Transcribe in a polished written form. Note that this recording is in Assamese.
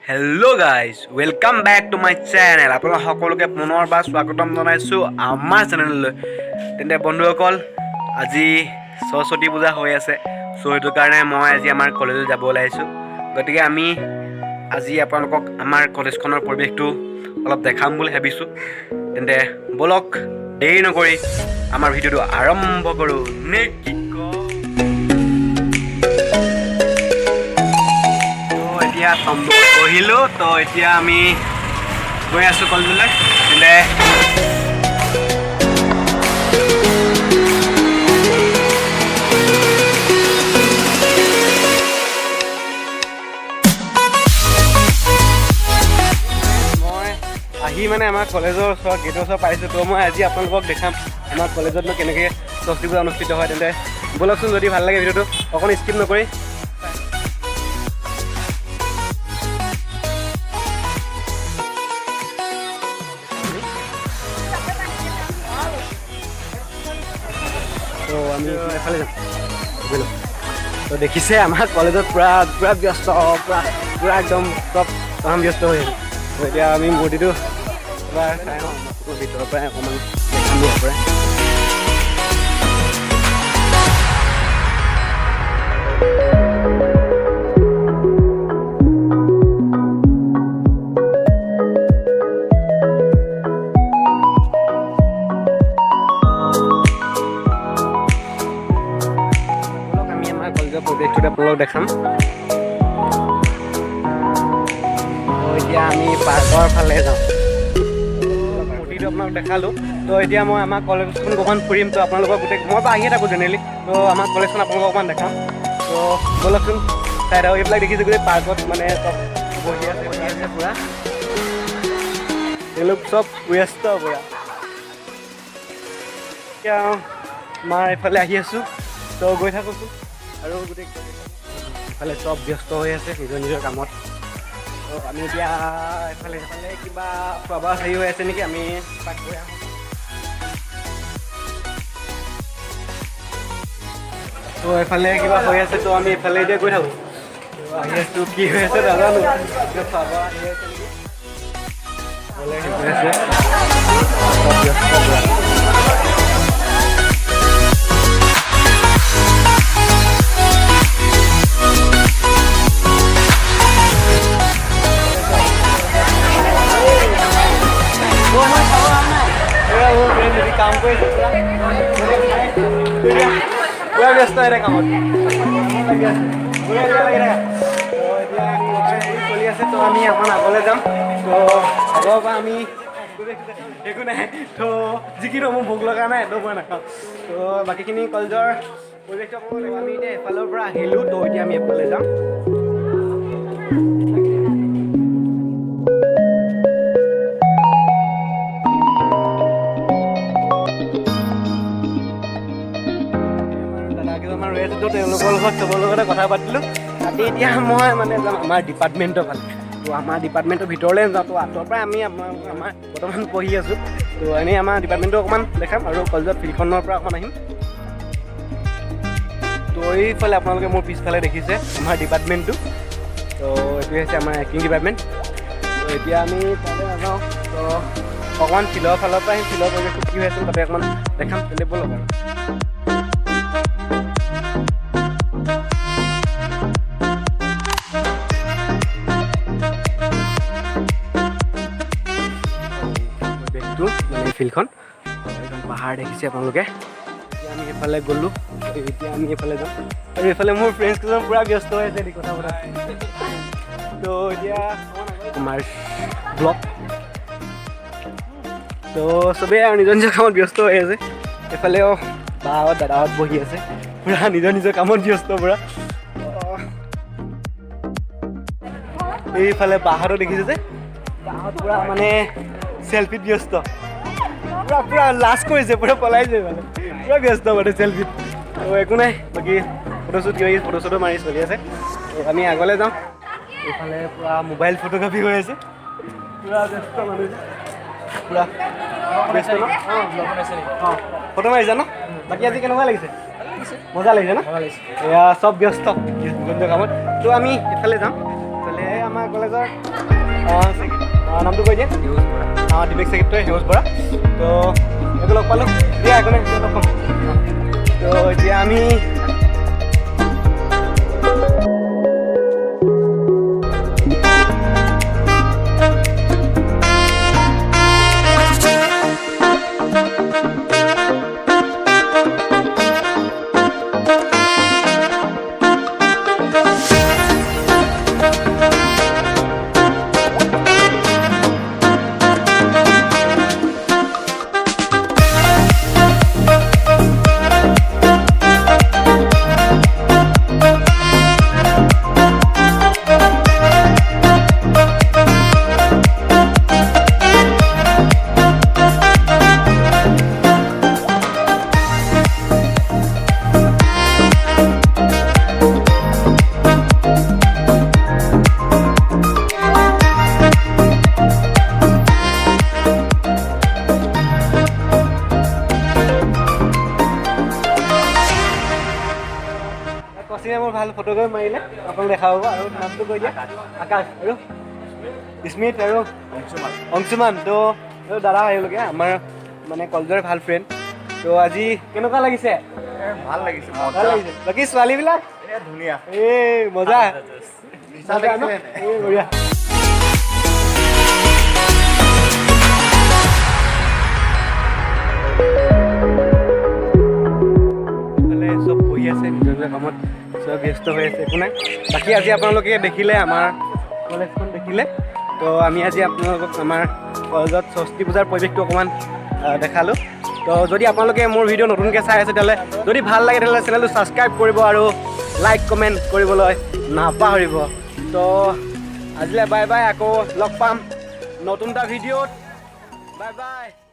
Hello' guys welcome back to my channel. আপোনালোক সকলোকে পুনৰবাৰ স্বাগতম জনাইছোঁ আমাৰ চেনেললৈ। তেন্তে বন্ধুসকল, আজি সৰস্বতী পূজা হৈ আছে, চ' সেইটো কাৰণে মই আজি আমাৰ কলেজলৈ যাব ওলাইছোঁ। গতিকে আমি আজি আপোনালোকক আমাৰ কলেজখনৰ পৰিৱেশটো অলপ দেখাম বুলি ভাবিছোঁ। তেন্তে ব'লক দেৰি নকৰি আমাৰ ভিডিঅ'টো আৰম্ভ কৰোঁ নে কি কয়? এতিয়া পঢ়িলোঁ, তো এতিয়া আমি গৈ আছোঁ কলেজলৈ। তেন্তে মই আহি আমাৰ কলেজৰ ওচৰত গেটৰ ওচৰত পাইছোঁ। তো মই আজি আপোনালোকক দেখাম আমাৰ কলেজতনো কেনেকৈ সৰস্বতী পূজা অনুষ্ঠিত হয়। তেন্তে ব'লকচোন, যদি ভাল লাগে ভিডিঅ'টো অকণ স্কিপ নকৰি। তো আমি এফালে যাম। তো দেখিছে আমাৰ কলেজত পুৰা ব্যস্ত, পুৰা একদম চব তামাম ব্যস্ত হৈ আছে। তো এতিয়া আমি মূৰ্তিটো এবাৰ চাই লওঁ ভিতৰৰ পৰাই অকণমান দেখাম দূৰৰ পৰাই। পৰিৱেশটোতে আপোনালোকক দেখাম। এতিয়া আমি পাৰ্কৰ ফালে যাওঁ। মূৰ্তিটো আপোনালোক দেখালোঁ। তো এতিয়া মই আমাৰ কলেজখন অকণমান ফুৰিম। তো আপোনালোকক মই আহিয়ে থাকোঁ জেনেৰেলি। তো আমাৰ কলেজখন আপোনালোকক অকণমান দেখাম। তো ব'লকচোন চাই থাকক। এইবিলাক দেখিছোঁ গোটেই পাৰ্কত চব বহি আছে পুৰা। তেওঁলোক চব ব্যস্ত পুৰা। এতিয়া আমাৰ এইফালে আহি আছোঁ। তো গৈ থাকোঁচোন। আৰু গোটেই এইফালে চব ব্যস্ত হৈ আছে নিজৰ কামত। তো আমি এতিয়া এইফালে কিবা খোৱা বোৱা হেৰি হৈ আছে নেকি, আমি তাক গৈ আহোঁ। তো এইফালে কিবা হৈ আছে, তো আমি এইফালে এতিয়া গৈ থাকোঁ। আহি আছোঁ, কি হৈ আছে নাজানো। খোৱা বোৱা হেৰি হৈছে নেকি, কাম কৰিছে পুৰা ব্যস্ত হৈ কামত চলি আছে। তো আমি অকণ আগলৈ যাম। তো আগৰ পৰা আমি একো নাই। তো যিকিনো মোৰ ভোক লগা নাই, তো মই নাখাওঁ। তো বাকীখিনি কলেজৰ পৰিৱেশটো অকণমান আমি এতিয়া এফালৰ পৰা আহিলোঁ। তো এতিয়া আমি এফালে যাম। তেওঁলোকৰ লগত চবৰ লগতে কথা পাতিলোঁ। তাতে এতিয়া মই যাম আমাৰ ডিপাৰ্টমেণ্টৰ ফালে। তো আমাৰ ডিপাৰ্টমেণ্টৰ ভিতৰলৈ যাওঁ। তো আঁতৰ পৰাই আমি আমাৰ বৰ্তমান পঢ়ি আছোঁ। তো এনেই আমাৰ ডিপাৰ্টমেণ্টটো অকণমান দেখাম আৰু কলেজত ফিল্ডখনৰ পৰা অকণমান আহিম। তো এইফালে আপোনালোকে মোৰ পিছফালে দেখিছে আমাৰ ডিপাৰ্টমেণ্টটো। তো এইটোৱে হৈছে আমাৰ এক্টিং ডিপাৰ্টমেণ্ট। তো এতিয়া আমি তালৈ নাযাওঁ। তো অকণমান ফিল্ডৰ ফালৰ পৰা আহিম। ফিল্ডৰ পৰিৱেশটো কি হৈ আছে তাতে অকণমান দেখাম। তেন্তে ব'লক আৰু। ফিল্ডখন একদম পাহাৰ দেখিছে আপোনালোকে। এতিয়া আমি এইফালে গ'লোঁ। এতিয়া আমি এইফালে যাম। আৰু এইফালে মোৰ ফ্ৰেণ্ডছ কেইজন পূৰা ব্যস্ত হৈ আছে কথা পতা। তো এতিয়া আমাৰ ব্লগ। তো চবেই আৰু নিজৰ কামত ব্যস্ত হৈ আছে। এইফালেও বাহঁত দাদাহঁত বহি আছে, পূৰা নিজৰ কামত ব্যস্ত পূৰা। এইফালে বাহঁতো দেখিছোঁ যে বাহঁত পূৰা চেল্ফিত ব্যস্ত। পুৰা লাজ কৰিছে, পুৰা পলাইছে পুৰা ব্যস্ত চেল্ফিত। তো একো নাই, বাকী ফটোশ্বুটো মাৰি চলি আছে। তো আমি আগলৈ যাওঁ। এইফালে পুৰা মোবাইল ফটোগ্ৰাফী হৈ আছে, পুৰা ব্যস্ত মানুহ পুৰা ব্যস্ত ন। অঁ ফটো মাৰিছা ন? বাকী আজি কেনেকুৱা লাগিছে? মজা লাগিছে ন? এয়া চব ব্যস্ত কামত। তো আমি ইফালে যাম। ইফালে আমাৰ কলেজৰ নামটো কৈ দিয়ে ডিবেক ছেক্ৰেটাৰী সেউজ বৰা তো এইটো লগ পালোঁ দিয়া একো নাই লগ পাম তো এতিয়া আমি কচিনে মোৰ ভাল ফটোগ্ৰাফ মাৰিলে আপোনাক দেখা পাব আৰু নামটো কৈ দিয়া আকাশ আৰু স্মিথ আৰু অংশুমান তো দাদা আহিলোগে আমাৰ মানে কলেজৰ ভাল ফ্ৰেণ্ড তো আজি কেনেকুৱা লাগিছে ভাল লাগিছে বাকী ছোৱালীবিলাক ধুনীয়া এই মজা বঢ়িয়া চব বহি আছে নিজৰ নিজৰ কামত চব ব্যস্ত হৈ আছে একো নাই বাকী আজি আপোনালোকে দেখিলে আমাৰ কলেজখন দেখিলে তো আমি আজি আপোনালোকক আমাৰ কলেজত সৰস্বতী পূজাৰ পৰিৱেশটো অকণমান দেখালোঁ তো যদি আপোনালোকে মোৰ ভিডিঅ' নতুনকৈ চাই আছে তেতিয়াহ'লে যদি ভাল লাগে তেতিয়াহ'লে চেনেলটো ছাবস্ক্ৰাইব কৰিব আৰু লাইক কমেণ্ট কৰিবলৈ নাপাহৰিব তো আজিলৈ বাই বাই আকৌ লগ পাম নতুন এটা ভিডিঅ'ত বাই বাই